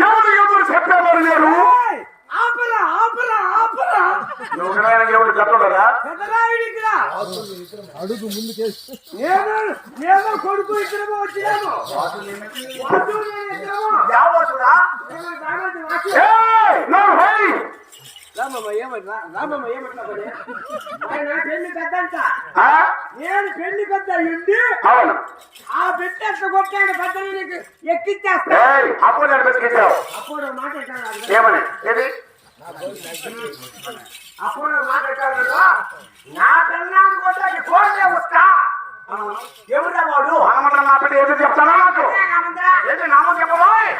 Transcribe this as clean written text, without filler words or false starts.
ఎవరు చెప్పేవారు లేరు. ఎవరు చెప్పరా అడుగు ముందుకే నేను కొడుకు ఇద్దరు వచ్చాము. రామమ్మ ఏమన్నా రామమ్మ ఏమన్నా ఆయన పెళ్లి పెద్దంట. నేను పెళ్లి పెద్ద ఉండి అవును ఆ బిడ్డ ఎట్లా కొట్టాడు పెద్దలు నీకు ఎక్కిచ్చేస్తా. అప్పుడు అప్పుడు మాట్లాడాలి ఏమని ఏది అప్పుడు మాట్లాడాడు. నా పిల్లని కొట్టాడు కోటే వస్తా. ఎవరా వాడు హనుమంతుడు నా బిడ్డ ఏది చెప్తానా నాకు ఏది నామం చెప్పబోయ్.